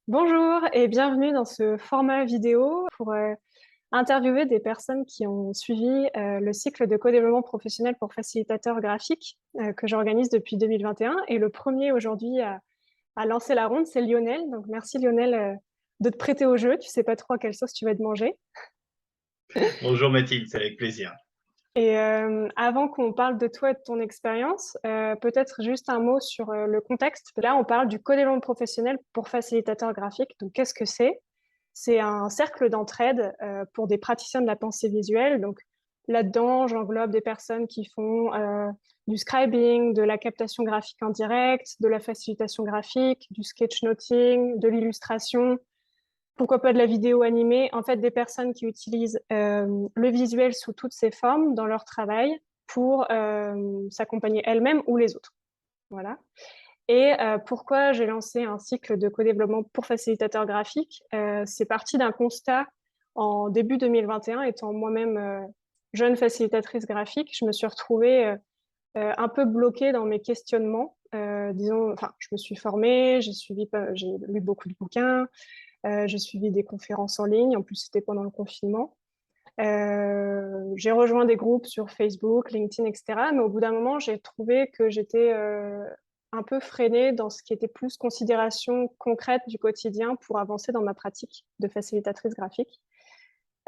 Bonjour et bienvenue dans ce format vidéo pour interviewer des personnes qui ont suivi le cycle de co-développement professionnel pour facilitateurs graphiques que j'organise depuis 2021. Et le premier aujourd'hui à lancer la ronde, c'est Lionel. Donc merci Lionel de te prêter au jeu. Tu sais pas trop à quelle sauce tu vas te manger. Bonjour Mathilde, c'est avec plaisir. Et avant qu'on parle de toi et de ton expérience, peut-être juste un mot sur le contexte. Là, on parle du co-développement professionnel pour facilitateurs graphiques. Donc qu'est-ce que c'est? C'est un cercle d'entraide pour des praticiens de la pensée visuelle. Donc là-dedans, j'englobe des personnes qui font du scribing, de la captation graphique en direct, de la facilitation graphique, du sketchnoting, de l'illustration, pourquoi pas de la vidéo animée. En fait, des personnes qui utilisent le visuel sous toutes ses formes dans leur travail pour s'accompagner elles-mêmes ou les autres. Voilà. Et pourquoi j'ai lancé un cycle de co-développement pour facilitateurs graphiques? C'est parti d'un constat en début 2021, étant moi-même jeune facilitatrice graphique, je me suis retrouvée un peu bloquée dans mes questionnements. Disons, enfin, je me suis formée, j'ai lu beaucoup de bouquins, j'ai suivi des conférences en ligne. En plus, c'était pendant le confinement. J'ai rejoint des groupes sur Facebook, LinkedIn, etc. Mais au bout d'un moment, j'ai trouvé que j'étais un peu freinée dans ce qui était plus considération concrète du quotidien pour avancer dans ma pratique de facilitatrice graphique.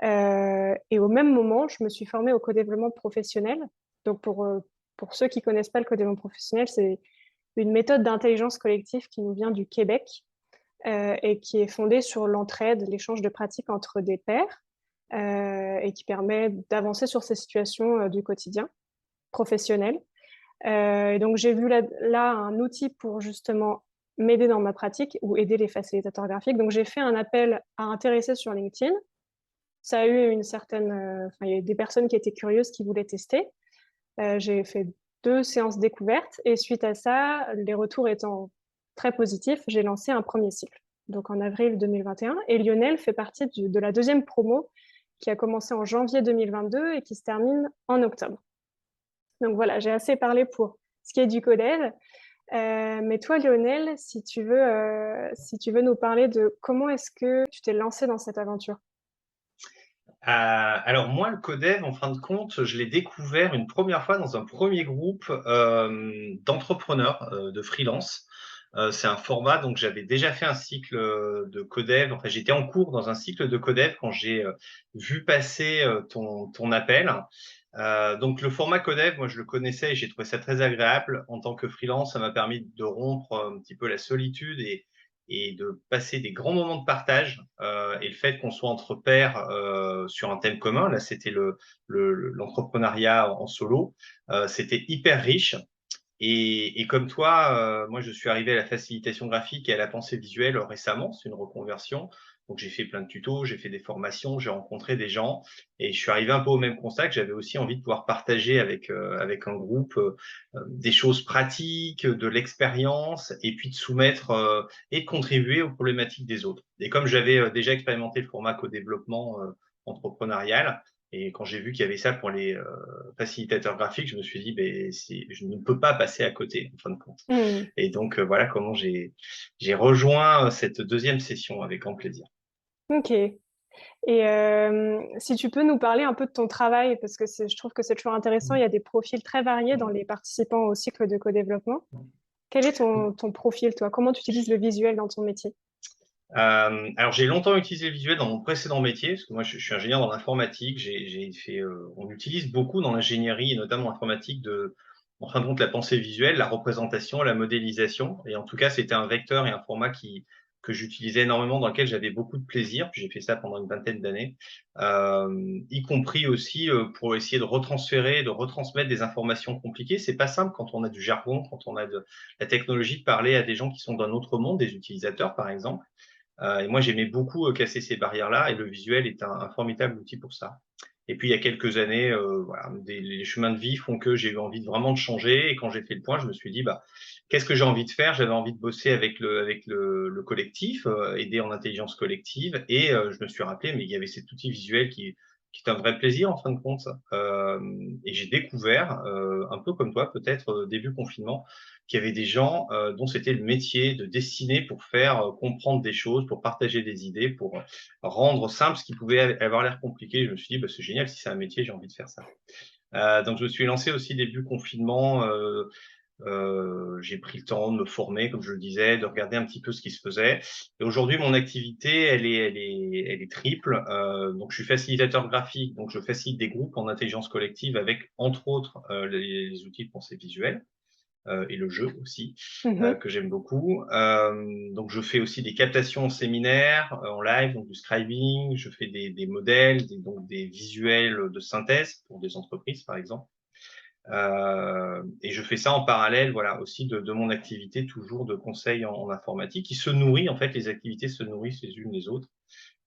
Et au même moment, je me suis formée au co-développement professionnel. Donc, pour ceux qui connaissent pas le co-développement professionnel, c'est une méthode d'intelligence collective qui nous vient du Québec et qui est fondée sur l'entraide, l'échange de pratiques entre des pairs et qui permet d'avancer sur ces situations du quotidien professionnel. Et donc, j'ai vu là un outil pour justement m'aider dans ma pratique ou aider les facilitateurs graphiques. Donc, j'ai fait un appel à intéressés sur LinkedIn. Ça a eu une certaine, enfin, il y a des personnes qui étaient curieuses, qui voulaient tester. J'ai fait 2 séances découvertes et suite à ça, les retours étant très positifs, j'ai lancé un premier cycle. Donc en avril 2021. Et Lionel fait partie de la deuxième promo qui a commencé en janvier 2022 et qui se termine en octobre. Donc voilà, j'ai assez parlé pour ce qui est du codel. Mais toi, Lionel, si tu veux nous parler de comment est-ce que tu t'es lancé dans cette aventure? Alors moi, le Codev, en fin de compte, je l'ai découvert une première fois dans un premier groupe d'entrepreneurs, de freelance. C'est un format, donc j'avais déjà fait un cycle de Codev. Enfin, j'étais en cours dans un cycle de Codev quand j'ai vu passer ton appel. Donc le format Codev, moi je le connaissais et j'ai trouvé ça très agréable. En tant que freelance, ça m'a permis de rompre un petit peu la solitude et de passer des grands moments de partage. Et le fait qu'on soit entre pairs sur un thème commun, là c'était l'entrepreneuriat en solo, c'était hyper riche. Et comme toi, moi, je suis arrivé à la facilitation graphique et à la pensée visuelle récemment. C'est une reconversion. Donc, j'ai fait plein de tutos, j'ai fait des formations, j'ai rencontré des gens et je suis arrivé un peu au même constat que j'avais aussi envie de pouvoir partager avec un groupe des choses pratiques, de l'expérience et puis de soumettre et de contribuer aux problématiques des autres. Et comme j'avais déjà expérimenté le format co-développement entrepreneurial, et quand j'ai vu qu'il y avait ça pour les facilitateurs graphiques, je me suis dit, ben, je ne peux pas passer à côté, en fin de compte. Hmm. Et donc, voilà comment j'ai rejoint cette deuxième session avec grand plaisir. Ok. Et si tu peux nous parler un peu de ton travail, parce que je trouve que c'est toujours intéressant, il y a des profils très variés dans les participants au cycle de co-développement. Quel est ton profil, toi? Comment tu utilises le visuel dans ton métier? Alors, j'ai longtemps utilisé le visuel dans mon précédent métier, parce que moi, je suis ingénieur dans l'informatique. On utilise beaucoup dans l'ingénierie, et notamment informatique, en fin de compte, la pensée visuelle, la représentation, la modélisation. Et en tout cas, c'était un vecteur et un format que j'utilisais énormément, dans lequel j'avais beaucoup de plaisir. Puis j'ai fait ça pendant une vingtaine d'années, y compris aussi pour essayer de retransférer, de retransmettre des informations compliquées. C'est pas simple quand on a du jargon, quand on a de la technologie, de parler à des gens qui sont d'un autre monde, des utilisateurs, par exemple. Et moi, j'aimais beaucoup casser ces barrières-là et le visuel est un formidable outil pour ça. Et puis, il y a quelques années, voilà, les chemins de vie font que j'ai eu envie de vraiment de changer. Et quand j'ai fait le point, je me suis dit, bah, qu'est-ce que j'ai envie de faire? J'avais envie de bosser avec le collectif, aider en intelligence collective. Et je me suis rappelé, mais il y avait cet outil visuel qui est un vrai plaisir en fin de compte. Et j'ai découvert, un peu comme toi peut-être, début confinement, qu'il y avait des gens, dont c'était le métier de dessiner pour faire, comprendre des choses, pour partager des idées, pour, rendre simple ce qui pouvait avoir l'air compliqué. Je me suis dit: «Bah, c'est génial, si c'est un métier, j'ai envie de faire ça». Donc je me suis lancé aussi début confinement, j'ai pris le temps de me former, comme je le disais, de regarder un petit peu ce qui se faisait. Et aujourd'hui, mon activité, elle est triple. Donc, je suis facilitateur graphique, donc je facilite des groupes en intelligence collective avec, entre autres, les outils de pensée visuelle et le jeu aussi, Mmh. que j'aime beaucoup. Donc, je fais aussi des captations en séminaire, en live, donc du scribing. Je fais des modèles, donc des visuels de synthèse pour des entreprises, par exemple. Et je fais ça en parallèle, voilà, aussi de mon activité toujours de conseil en informatique qui se nourrit, en fait, les activités se nourrissent les unes les autres.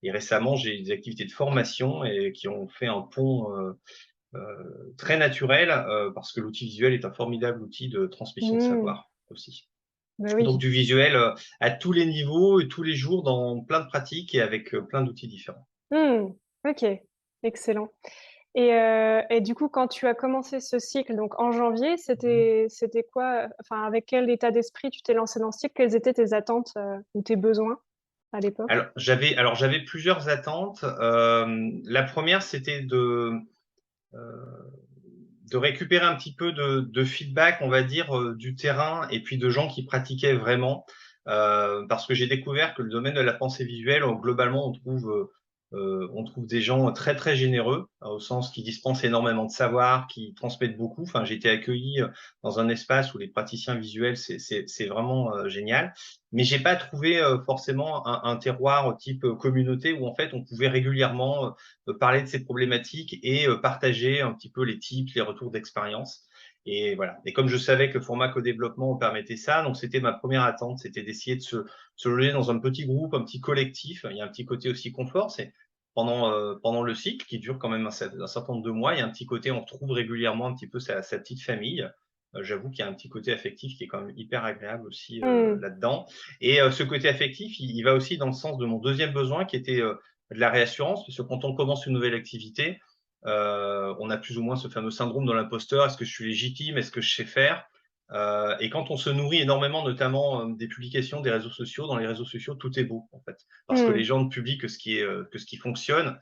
Et récemment, j'ai des activités de formation et qui ont fait un pont, très naturel, parce que l'outil visuel est un formidable outil de transmission de Mmh. savoir aussi. Bah, Donc oui. du visuel, à tous les niveaux et tous les jours dans plein de pratiques et avec, plein d'outils différents. Mmh. OK, excellent. Et du coup, quand tu as commencé ce cycle, donc en janvier, c'était quoi, enfin, avec quel état d'esprit tu t'es lancé dans ce cycle? Quelles étaient tes attentes, ou tes besoins à l'époque? Alors j'avais plusieurs attentes. La première, c'était de récupérer un petit peu de feedback, on va dire, du terrain et puis de gens qui pratiquaient vraiment. Parce que j'ai découvert que le domaine de la pensée visuelle, globalement, on trouve des gens très, très généreux, au sens qui dispensent énormément de savoir, qui transmettent beaucoup. Enfin, j'ai été accueilli, dans un espace où les praticiens visuels, c'est vraiment, génial. Mais j'ai pas trouvé, forcément un terroir type, communauté où en fait on pouvait régulièrement, parler de ces problématiques et partager un petit peu les tips, les retours d'expérience. Et voilà. Et comme je savais que le format co-développement permettait ça, donc c'était ma première attente, c'était d'essayer de se loger dans un petit groupe, un petit collectif. Il y a un petit côté aussi confort, c'est pendant le cycle qui dure quand même un certain nombre de mois, il y a un petit côté, on retrouve régulièrement un petit peu sa petite famille. J'avoue qu'il y a un petit côté affectif qui est quand même hyper agréable aussi Mmh. là-dedans. Et ce côté affectif, il va aussi dans le sens de mon deuxième besoin qui était de la réassurance, parce que quand on commence une nouvelle activité, on a plus ou moins ce fameux syndrome de l'imposteur. Est-ce que je suis légitime? Est-ce que je sais faire? Et quand on se nourrit énormément, notamment des publications, des réseaux sociaux, dans les réseaux sociaux, tout est beau, en fait. Parce que Mmh. les gens ne publient que ce qui fonctionne.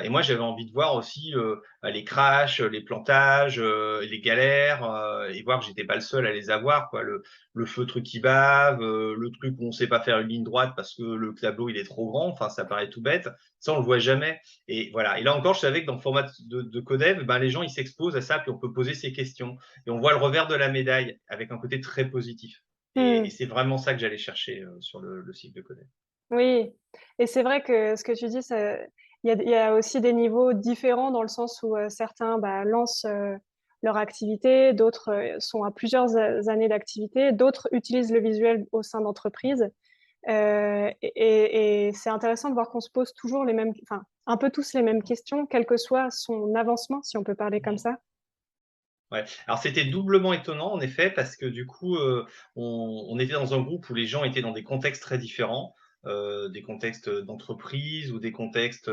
Et moi, j'avais envie de voir aussi les crashs, les plantages, les galères, et voir que j'étais pas le seul à les avoir, quoi. Le feutre qui bave, le truc où on sait pas faire une ligne droite parce que le tableau il est trop grand. Enfin, ça paraît tout bête. Ça, on le voit jamais. Et voilà. Et là encore, je savais que dans le format de Codev, ben, les gens ils s'exposent à ça, puis on peut poser ces questions et on voit le revers de la médaille avec un côté très positif. Et Mmh. c'est vraiment ça que j'allais chercher sur le site de Codev. Oui, et c'est vrai que ce que tu dis, ça il y a aussi des niveaux différents dans le sens où, certains, bah, lancent, leur activité, d'autres, sont à plusieurs années d'activité, d'autres utilisent le visuel au sein d'entreprises. Et c'est intéressant de voir qu'on se pose toujours les mêmes, enfin, un peu tous les mêmes questions, quel que soit son avancement, si on peut parler comme ça. Ouais. Alors c'était doublement étonnant en effet parce que du coup, on était dans un groupe où les gens étaient dans des contextes très différents, des contextes d'entreprise ou des contextes,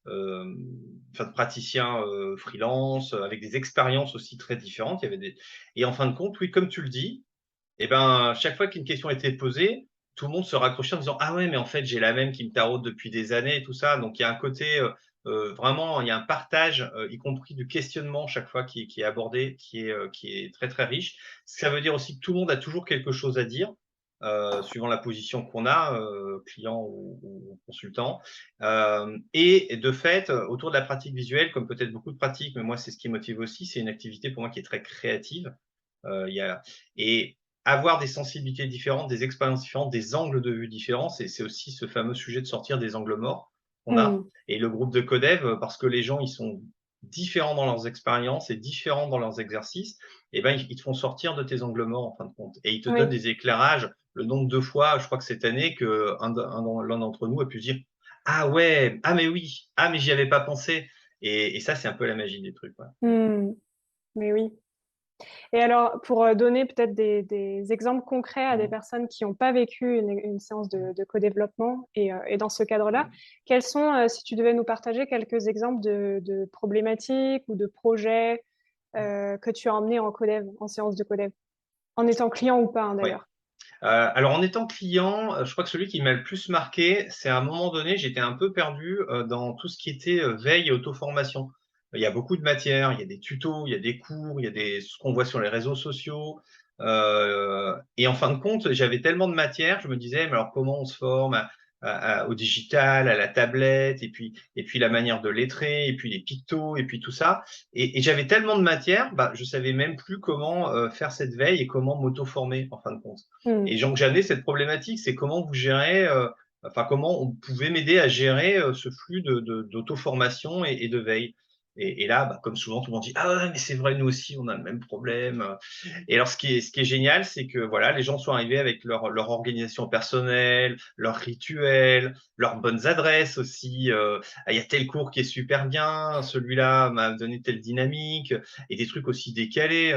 enfin de praticiens, freelance, avec des expériences aussi très différentes. Il y avait des Et en fin de compte, oui, comme tu le dis, et ben, chaque fois qu'une question était posée, tout le monde se raccrochait en disant: «Ah ouais, mais en fait, j'ai la même qui me taraude depuis des années» et tout ça. Donc il y a un côté, vraiment, il y a un partage, y compris du questionnement chaque fois qui est abordé, qui est très, très riche. Ça veut dire aussi que tout le monde a toujours quelque chose à dire, suivant la position qu'on a, client ou consultant. Et de fait, autour de la pratique visuelle, comme peut-être beaucoup de pratiques, mais moi, c'est ce qui motive aussi, c'est une activité pour moi qui est très créative. Il y a Et avoir des sensibilités différentes, des expériences différentes, des angles de vue différents, c'est aussi ce fameux sujet de sortir des angles morts qu'on a. Mmh. Et le groupe de Codev, parce que les gens, ils sont différents dans leurs expériences et différents dans leurs exercices, et ben, ils te font sortir de tes angles morts en fin de compte. Et ils te donnent Oui. des éclairages. Le nombre de fois, je crois que cette année, l'un d'entre nous a pu se dire: «Ah ouais, ah mais oui, ah mais j'y avais pas pensé». Et ça, c'est un peu la magie des trucs, ouais. Mmh. Mais oui. Et alors, pour donner peut-être des exemples concrets à des Mhm. personnes qui n'ont pas vécu une séance de co-développement et dans ce cadre-là, Mhm. quels sont, si tu devais nous partager quelques exemples de problématiques ou de projets que tu as emmenés en codev, en séance de codev, en étant client ou pas, hein, Ouais. d'ailleurs. Alors en étant client, je crois que celui qui m'a le plus marqué, c'est à un moment donné, j'étais un peu perdu dans tout ce qui était veille et auto-formation. Il y a beaucoup de matières, il y a des tutos, il y a des cours, il y a ce qu'on voit sur les réseaux sociaux. Et en fin de compte, j'avais tellement de matières, je me disais, mais alors comment on se forme au digital, à la tablette, et puis la manière de lettrer, et puis les pictos, et puis tout ça. Et j'avais tellement de matières, bah, je savais même plus comment faire cette veille et comment m'auto-former en fin de compte. Hmm. Et donc j'avais cette problématique, c'est comment vous gérez, enfin comment on pouvait m'aider à gérer ce flux d'auto-formation et de veille. Et là, bah, comme souvent, tout le monde dit ah ouais, mais c'est vrai, nous aussi, on a le même problème. Et alors, ce qui est génial, c'est que voilà, les gens sont arrivés avec leur organisation personnelle, leurs rituels, leurs bonnes adresses aussi. Ah, il y a tel cours qui est super bien, celui-là m'a donné telle dynamique, et des trucs aussi décalés.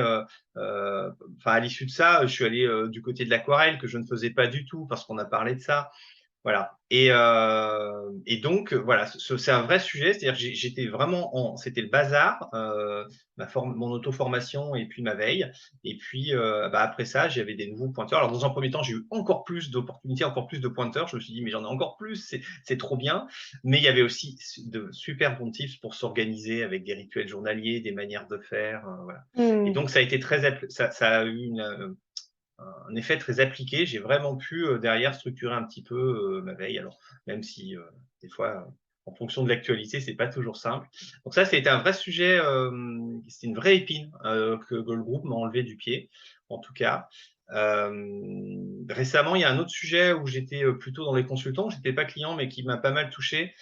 Enfin, à l'issue de ça, je suis allé du côté de l'aquarelle que je ne faisais pas du tout parce qu'on a parlé de ça. Voilà. Et donc, voilà, c'est un vrai sujet. C'est-à-dire que j'étais vraiment c'était le bazar, mon auto-formation et puis ma veille. Et puis, bah, après ça, j'avais des nouveaux pointeurs. Alors, dans un premier temps, j'ai eu encore plus d'opportunités, encore plus de pointeurs. Je me suis dit, mais j'en ai encore plus, c'est trop bien. Mais il y avait aussi de super bons tips pour s'organiser avec des rituels journaliers, des manières de faire. Voilà. Et Hmm. donc, ça a été ça a eu un effet très appliqué. J'ai vraiment pu derrière structurer un petit peu ma veille. Alors, même si des fois, en fonction de l'actualité, c'est pas toujours simple. Donc ça, c'était un vrai sujet, c'était une vraie épine que le groupe m'a enlevé du pied, en tout cas. Récemment, il y a un autre sujet où j'étais plutôt dans les consultants, j'étais pas client, mais qui m'a pas mal touché.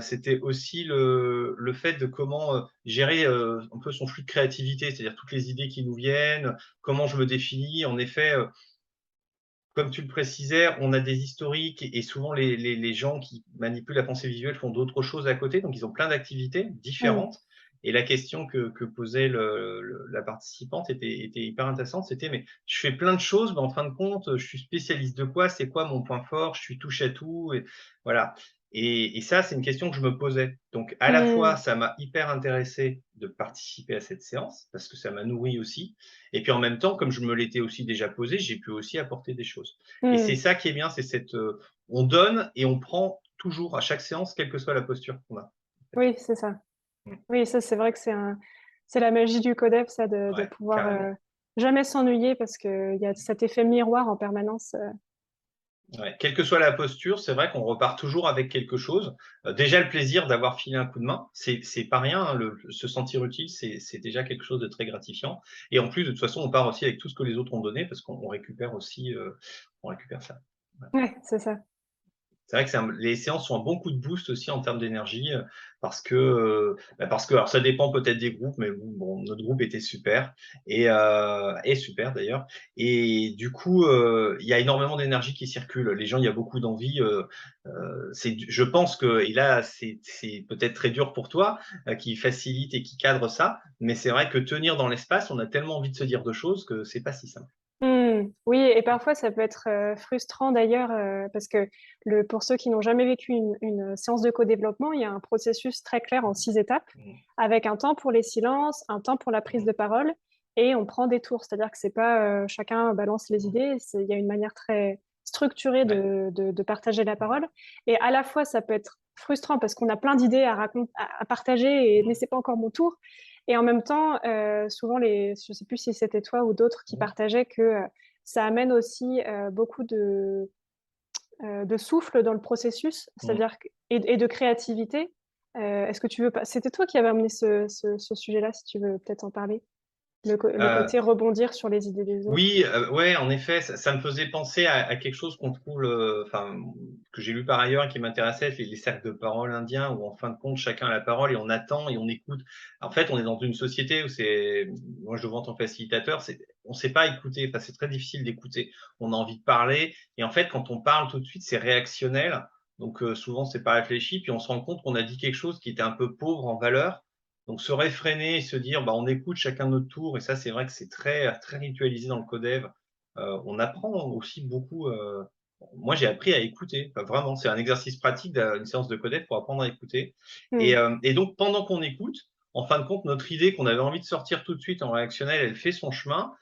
C'était aussi le fait de comment gérer un peu son flux de créativité, c'est-à-dire toutes les idées qui nous viennent, comment je me définis. En effet, comme tu le précisais, on a des historiques et souvent les gens qui manipulent la pensée visuelle font d'autres choses à côté, donc ils ont plein d'activités Hmm. différentes. Et la question que posait la participante était hyper intéressante. C'était, mais je fais plein de choses, mais en fin de compte, je suis spécialiste de quoi? C'est quoi mon point fort? Je suis touche à tout. Et voilà. Et ça, c'est une question que je me posais. Donc, à la fois, Hmm. ça m'a hyper intéressé de participer à cette séance parce que ça m'a nourri aussi. Et puis en même temps, comme je me l'étais aussi déjà posé, j'ai pu aussi apporter des choses. Et c'est Hmm. ça qui est bien, c'est on donne et on prend toujours à chaque séance, quelle que soit la posture qu'on a. Oui, c'est ça. Mm. Oui, ça, c'est vrai que c'est la magie du codef, ça, de Ouais, pouvoir carrément. jamais s'ennuyer parce qu'il y a cet effet miroir en permanence. Ouais. Quelle que soit la posture, c'est vrai qu'on repart toujours avec quelque chose. Déjà, le plaisir d'avoir filé un coup de main, c'est pas rien, hein, se sentir utile, c'est déjà quelque chose de très gratifiant. Et en plus, de toute façon, on part aussi avec tout ce que les autres ont donné parce qu'on récupère aussi, on récupère ça. Ouais. Ouais, c'est ça. C'est vrai que les séances sont un bon coup de boost aussi en termes d'énergie, parce que alors ça dépend peut-être des groupes, mais bon, notre groupe était super et super d'ailleurs. Et du coup, il y a énormément d'énergie qui circule. Les gens, il y a beaucoup d'envie. Je pense que, et là, c'est peut-être très dur pour toi, qui facilite et qui cadre ça, mais c'est vrai que tenir dans l'espace, on a tellement envie de se dire de choses que c'est pas si simple. Oui, et parfois ça peut être frustrant d'ailleurs, parce que pour ceux qui n'ont jamais vécu une séance de co-développement, il y a un processus très clair en 6 étapes, Mmh. avec un temps pour les silences, un temps pour la prise Mmh. de parole, et on prend des tours. C'est-à-dire que c'est pas chacun balance les Mmh. idées, il y a une manière très structurée Ouais. de partager la Mmh. parole. Et à la fois, ça peut être frustrant parce qu'on a plein d'idées à partager, mais Mmh. c'est pas encore mon tour. Et en même temps, souvent, je sais plus si c'était toi ou d'autres qui Mmh. partageaient que ça amène aussi beaucoup de souffle dans le processus, Mmh. c'est-à-dire et de créativité. Est-ce que tu veux pas... C'était toi qui avais amené ce sujet-là, si tu veux peut-être en parler. Le Euh, côté rebondir sur les idées des autres. Oui, ouais, en effet, ça me faisait penser à quelque chose qu'on trouve, enfin, que j'ai lu par ailleurs et qui m'intéressait, c'est les cercles de parole indiens où en fin de compte, chacun a la parole et on attend et on écoute. En fait, on est dans une société où moi je le vois en tant que facilitateur, on sait pas écouter, enfin, c'est très difficile d'écouter. On a envie de parler et en fait, quand on parle tout de suite, c'est réactionnel. Donc souvent, c'est pas réfléchi, puis on se rend compte qu'on a dit quelque chose qui était un peu pauvre en valeur. Donc se réfréner et se dire, bah, on écoute chacun notre tour et ça, c'est vrai que c'est très, très ritualisé dans le codev. On apprend aussi beaucoup, moi j'ai appris à écouter, enfin, vraiment, c'est un exercice pratique une séance de codev pour apprendre à écouter Mmh. et donc pendant qu'on écoute, en fin de compte, notre idée qu'on avait envie de sortir tout de suite en réactionnel, elle fait son chemin.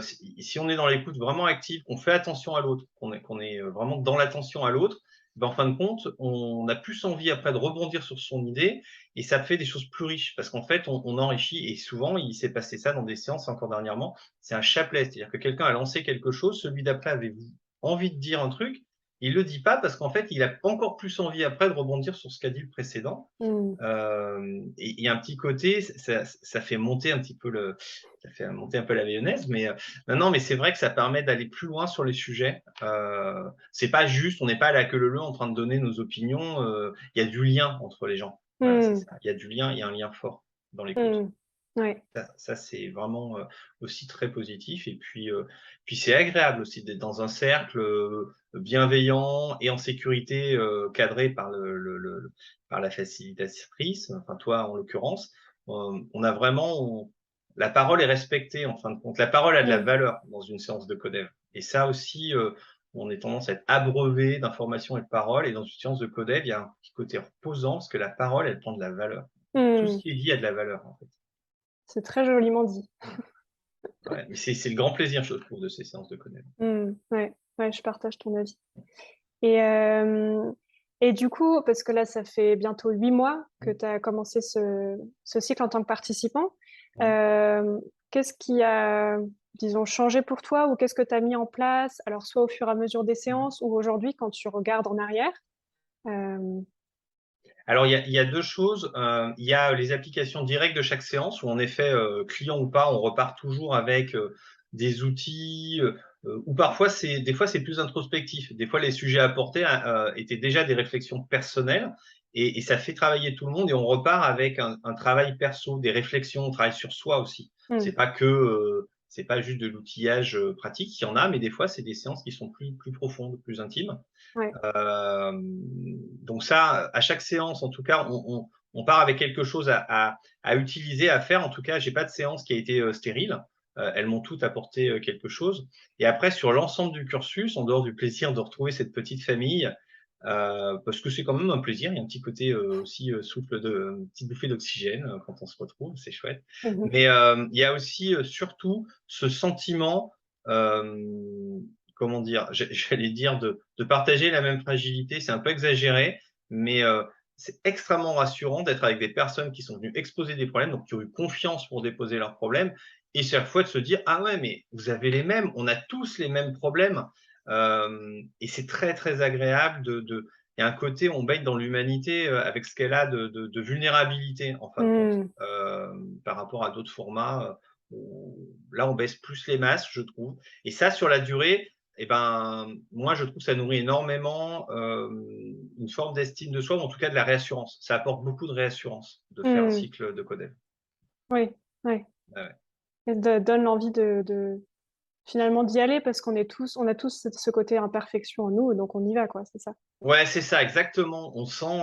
Si on est dans l'écoute vraiment active, qu'on fait attention à l'autre, qu'on est vraiment dans l'attention à l'autre, ben, en fin de compte, on a plus envie après de rebondir sur son idée et ça fait des choses plus riches parce qu'en fait, on enrichit et souvent, il s'est passé ça dans des séances encore dernièrement, c'est un chapelet, c'est-à-dire que quelqu'un a lancé quelque chose, celui d'après avait envie de dire un truc, il le dit pas parce qu'en fait, il a encore plus envie après de rebondir sur ce qu'a dit le précédent. Mmh. Et il y a un petit côté, ça fait monter un petit peu ça fait monter un peu la mayonnaise, mais non, mais c'est vrai que ça permet d'aller plus loin sur les sujets. C'est pas juste, on n'est pas à la queue leu leu en train de donner nos opinions. Il y a du lien entre les gens. Voilà, c'est Mmh. ça. Il y a du lien, il y a un lien fort dans l'écoute. Mmh. Ouais. Ça c'est vraiment, aussi très positif et puis c'est agréable aussi d'être dans un cercle, bienveillant et en sécurité, cadré par par la facilitatrice, enfin toi en l'occurrence. On a vraiment la parole est respectée en fin de compte. La parole a de la Mmh. valeur dans une séance de codev et ça aussi, on est tendance à être abreuvé d'informations et de paroles et dans une séance de codev, il y a un petit côté reposant parce que la parole, elle prend de la valeur. Tout ce Mmh. qui est dit a de la valeur, en fait. C'est très joliment dit. Ouais, mais c'est le grand plaisir, je trouve, de ces séances de Coden. Mmh. Ouais. Ouais, je partage ton avis. Et, hem et du coup, parce que là, ça fait bientôt 8 mois que Mmh. tu as commencé ce cycle en tant que participant. Mmh. Hem, Qu'est-ce qui a, disons, changé pour toi ou qu'est-ce que tu as mis en place? Alors, soit au fur et à mesure des Mmh. séances ou aujourd'hui quand tu regardes en arrière? Hem Alors il y a 2 choses, il y a les applications directes de chaque séance où en effet, client ou pas, on repart toujours avec, des outils, ou parfois des fois c'est plus introspectif. Des fois les sujets apportés étaient déjà des réflexions personnelles et ça fait travailler tout le monde et on repart avec un travail perso, des réflexions, on travaille sur soi aussi. mmh. C'est pas juste de l'outillage, pratique, il y en a, mais des fois c'est des séances qui sont plus profondes, plus intimes. Ouais. Donc ça, à chaque séance, en tout cas, on part avec quelque chose à utiliser, à faire. En tout cas, j'ai pas de séance qui a été stérile. Elles m'ont toutes apporté quelque chose. Et après, sur l'ensemble du cursus, en dehors du plaisir de retrouver cette petite famille, parce que c'est quand même un plaisir, il y a un petit côté aussi souffle une petite bouffée d'oxygène quand on se retrouve, c'est chouette. Mmh mh. Mais il y a aussi surtout ce sentiment, euh, comment dire, j'allais dire de partager la même fragilité, c'est un peu exagéré, mais c'est extrêmement rassurant d'être avec des personnes qui sont venues exposer des problèmes, donc qui ont eu confiance pour déposer leurs problèmes, et chaque fois de se dire ah ouais mais vous avez les mêmes, on a tous les mêmes problèmes, et c'est très très agréable il y a un côté on baigne dans l'humanité avec ce qu'elle a de vulnérabilité en fin de compte, Mmh. par rapport à d'autres formats. Là, on baisse plus les masses, je trouve. Et ça, sur la durée, eh ben, moi, je trouve que ça nourrit énormément une forme d'estime de soi, ou en tout cas de la réassurance. Ça apporte beaucoup de réassurance de faire un Mmh. cycle de Codev. Oui, ouais. Ouais, ouais. Et donne l'envie de finalement d'y aller parce on a tous ce côté imperfection en nous, donc on y va, quoi, c'est ça? Ouais, c'est ça, exactement. On sent,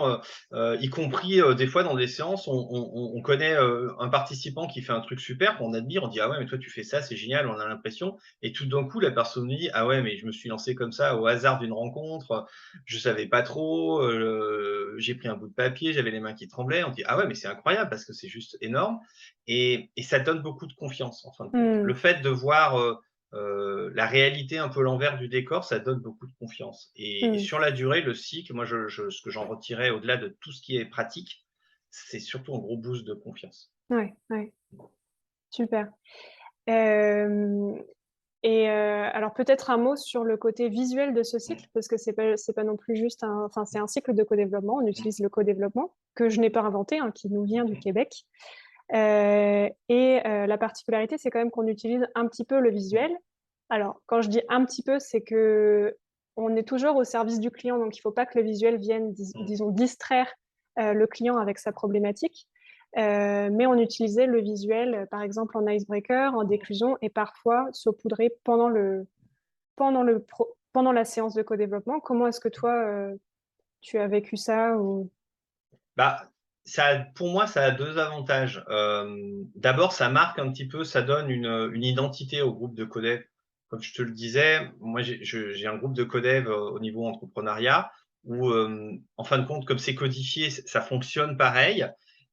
y compris, des fois dans des séances, on connaît, un participant qui fait un truc super, qu'on admire, on dit: «Ah ouais, mais toi tu fais ça, c'est génial», on a l'impression et tout d'un coup la personne nous dit: «Ah ouais, mais je me suis lancé comme ça au hasard d'une rencontre, je savais pas trop, j'ai pris un bout de papier, j'avais les mains qui tremblaient». On dit: «Ah ouais, mais c'est incroyable parce que c'est juste énorme» et ça donne beaucoup de confiance en fin de compte. Mmh. Le fait de voir, la réalité, un peu l'envers du décor, ça donne beaucoup de confiance. Et Mmh. sur la durée, le cycle, moi, ce que j'en retirais au-delà de tout ce qui est pratique, c'est surtout un gros boost de confiance. Ouais, ouais, super. Hem Et alors peut-être un mot sur le côté visuel de ce cycle, parce que c'est pas non plus juste enfin, c'est un cycle de co-développement. On utilise le co-développement, que je n'ai pas inventé, hein, qui nous vient du Québec. La particularité, c'est quand même qu'on utilise un petit peu le visuel. Alors, quand je dis un petit peu, c'est que on est toujours au service du client, donc il faut pas que le visuel vienne, disons, distraire le client avec sa problématique. Mais on utilisait le visuel, par exemple, en icebreaker, en déclusion et parfois saupoudré pendant la séance de co-développement. Comment est-ce que toi, tu as vécu ça ou... Bah, pour moi, ça a deux avantages. D'abord, ça marque un petit peu, ça donne une identité au groupe de codev. Comme je te le disais, moi, j'ai un groupe de codev au niveau entrepreneuriat où, en fin de compte, comme c'est codifié, ça fonctionne pareil.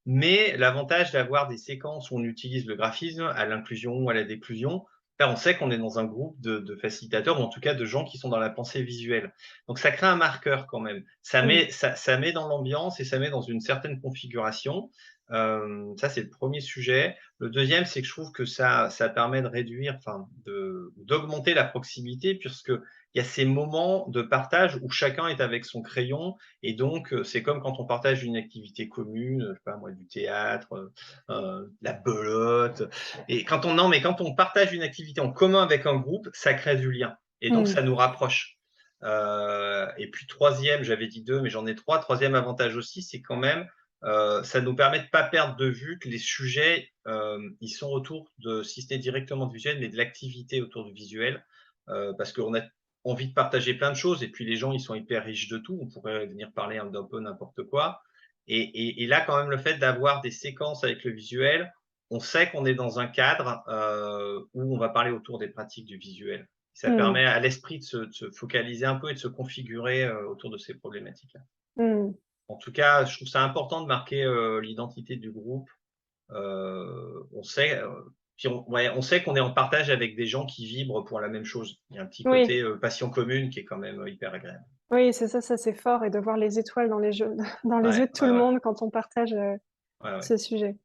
Mais l'avantage d'avoir des séquences où on utilise le graphisme à l'inclusion ou à la déclusion, là, on sait qu'on est dans un groupe de facilitateurs ou en tout cas de gens qui sont dans la pensée visuelle. Donc ça crée un marqueur quand même. Mm. Ça met dans l'ambiance et ça met dans une certaine configuration. Ça, c'est le premier sujet. Le deuxième, c'est que je trouve que ça permet de réduire, enfin, d'augmenter la proximité, puisque il y a ces moments de partage où chacun est avec son crayon, et donc c'est comme quand on partage une activité commune, je sais pas moi, du théâtre, la belote. Et quand on partage une activité en commun avec un groupe, ça crée du lien, et donc Mm. ça nous rapproche. Et puis troisième, j'avais dit deux, mais j'en ai trois. Troisième avantage aussi, c'est quand même ça nous permet de pas perdre de vue que les sujets, ils sont autour de, si ce n'est directement du visuel, mais de l'activité autour du visuel, parce qu'on a envie de partager plein de choses, et puis les gens, ils sont hyper riches de tout. On pourrait venir parler d'un peu n'importe quoi. Et là, quand même, le fait d'avoir des séquences avec le visuel, on sait qu'on est dans un cadre où on va parler autour des pratiques du visuel. Ça Mm. permet à l'esprit de se focaliser un peu et de se configurer autour de ces problématiques-là. Mm. En tout cas, je trouve ça important de marquer l'identité du groupe. On sait, ouais, on sait qu'on est en partage avec des gens qui vibrent pour la même chose. Il y a un petit Oui, côté passion commune qui est quand même hyper agréable. oui, c'est ça, ça c'est fort et de voir les étoiles dans les jeux, dans les Ouais, yeux de tout ouais, le ouais, monde quand on partage ouais, ouais. ce sujet.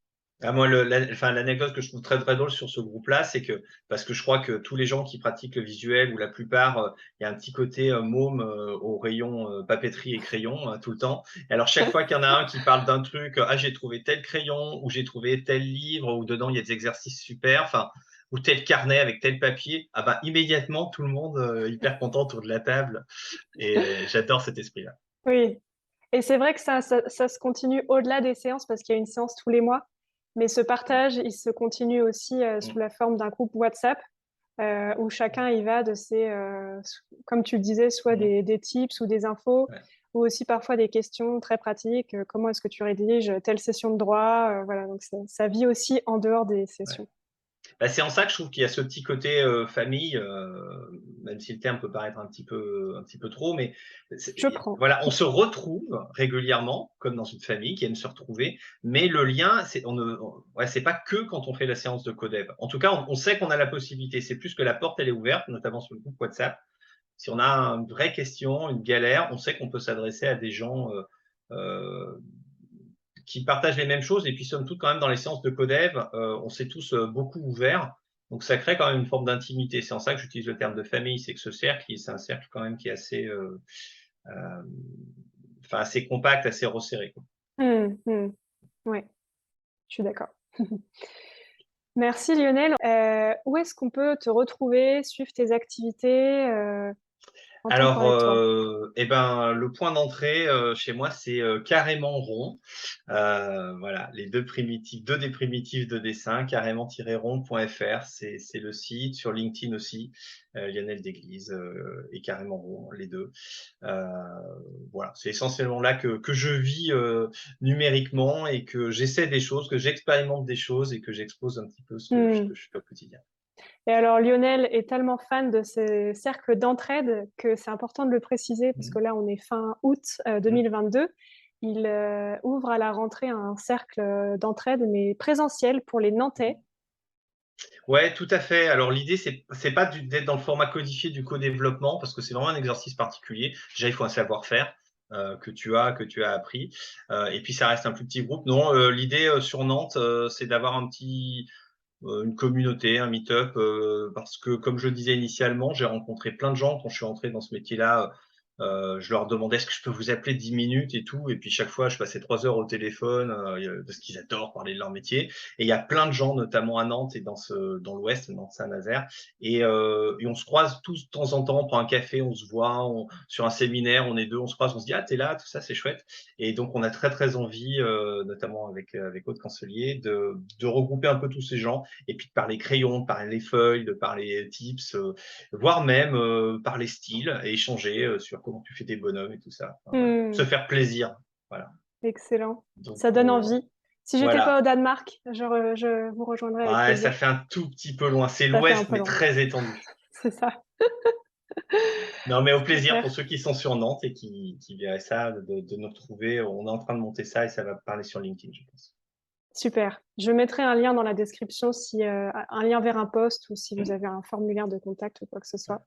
Ah, moi, enfin, l'anecdote que je trouve très très drôle sur ce groupe-là, c'est que parce que je crois que tous les gens qui pratiquent le visuel ou la plupart, il y a un petit côté môme au rayon papeterie et crayon tout le temps. Et alors chaque fois qu'il y en a un qui parle d'un truc, ah j'ai trouvé tel crayon ou j'ai trouvé tel livre ou dedans il y a des exercices super, enfin ou tel carnet avec tel papier, ah bah immédiatement tout le monde hyper content autour de la table. Et j'adore cet esprit-là. Oui, et c'est vrai que ça se continue au-delà des séances parce qu'il y a une séance tous les mois, mais ce partage, il se continue aussi sous Mm. la forme d'un groupe WhatsApp où chacun y va de ses, comme tu le disais, soit Mm. des tips ou des infos, Ouais. ou aussi parfois des questions très pratiques. Comment est-ce que tu rédiges telle session de droit? Voilà, donc ça vit aussi en dehors des Ouais. sessions. Bah, c'est en ça que je trouve qu'il y a ce petit côté famille, même si le terme peut paraître un petit peu trop, mais Je prends. voilà, on se retrouve régulièrement, comme dans une famille qui aime se retrouver, mais le lien, ouais, c'est pas que quand on fait la séance de codev. En tout cas, on sait qu'on a la possibilité. C'est plus que la porte, elle est ouverte, notamment sur le groupe WhatsApp. Si on a une vraie question, une galère, on sait qu'on peut s'adresser à des gens euh, qui partagent les mêmes choses. Et puis, somme toute, quand même, dans les séances de codev, on s'est tous beaucoup ouverts. Donc, ça crée quand même une forme d'intimité. C'est en ça que j'utilise le terme de famille. C'est que ce cercle, c'est un cercle quand même qui est assez, euh, enfin, assez compact, assez resserré, quoi. Oui, je suis d'accord. Merci Lionel. Où est-ce qu'on peut te retrouver, suivre tes activités? Entendre Alors, parler de toi. eh ben, le point d'entrée chez moi, c'est carrément rond. Voilà, les deux des primitifs de dessin, carrément-rond.fr, c'est le site. Sur LinkedIn aussi, Lionel Desglises et carrément rond, les deux. Euh, voilà, c'est essentiellement là que je vis numériquement et que j'essaie des choses, que j'expérimente des choses et que j'expose un petit peu ce Hmm. que je fais au quotidien. Et alors Lionel est tellement fan de ces cercles d'entraide que c'est important de le préciser parce que Mhm. là on est fin août Mhm. 2022. Il ouvre à la rentrée un cercle d'entraide mais présentiel pour les Nantais. Ouais, tout à fait. Alors l'idée, c'est pas d'être dans le format codifié du co-développement parce que c'est vraiment un exercice particulier. Déjà, il faut un savoir-faire que tu as appris. Et puis ça reste un plus petit groupe. Non, l'idée sur Nantes, c'est d'avoir une communauté, un meet-up, parce que comme je le disais initialement, j'ai rencontré plein de gens quand je suis entré dans ce métier-là. Je leur demandais est-ce que je peux vous appeler 10 minutes et tout, et puis chaque fois je passais 3 heures au téléphone parce qu'ils adorent parler de leur métier. Et il y a plein de gens, notamment à Nantes et dans l'Ouest, Nantes-Saint-Nazaire, et on se croise tous de temps en temps, on prend un café, on se voit, sur un séminaire, on est deux, on se croise, on se dit ah t'es là, tout ça c'est chouette. Et donc on a très très envie, notamment avec Aude Cancelier, de regrouper un peu tous ces gens et puis de parler crayon, de parler feuilles, de parler tips, voire même parler style et échanger sur comment tu fais tes bonhommes et tout ça. Enfin, voilà. Se Hmm. faire plaisir. Voilà. Excellent. Donc, Ça donne envie. Si j'étais pas voilà. au Danemark, je vous rejoindrais avec Ouais, ça plaisir. fait un tout petit peu loin. C'est Ça fait un l'ouest, peu mais loin. très étendu. C'est ça. Non, mais au plaisir Super. pour ceux qui sont sur Nantes et qui verraient ça, de nous retrouver. On est en train de monter ça et ça va parler sur LinkedIn, je pense. Super. Je mettrai un lien dans la description, si, un lien vers un post ou si vous avez un formulaire de contact ou quoi que ce soit.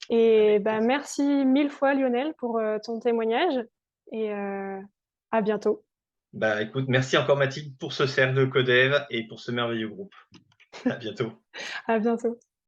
Et Avec bah, plaisir. merci mille fois, Lionel, pour ton témoignage et à bientôt. Bah, écoute, merci encore Mathilde pour ce cercle de Codev et pour ce merveilleux groupe. À bientôt. À bientôt.